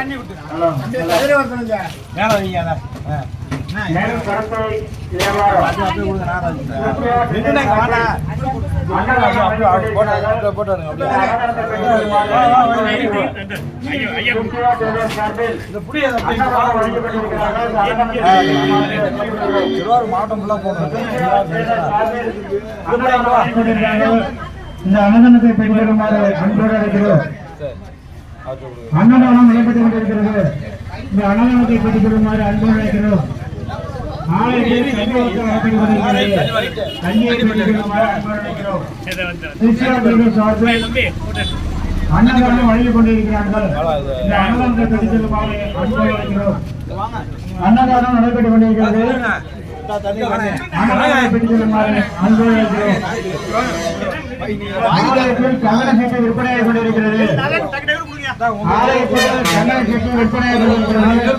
மாவட்டம் இந்த அன்னதானத்தை பெற்றுமாறு அன்போடு அழைக்கிறோம். அன்னதானம் நடைபெற்றுக் கொண்டிருக்கிறது. இந்த அன்னதானத்தை பெற்றுமாறு அன்போடு அழைக்கிறோம். அன்னதானம் வழங்கிக் கொண்டிருக்கிறார்கள். இந்த அன்னதானத்தை பெற்றுக் செல்லுமாறு அன்போடு அழைக்கிறோம். அன்னதானம் நடைபெற்றுக் கொண்டிருக்கிறது. ஆலயத்தில் கங்கண சீட்டு விற்பனையாகிக் கொண்டிருக்கிறது. ஆலயத்தில் கங்கண சீட்டு விற்பனையாகிக் கொண்டிருக்கிறது.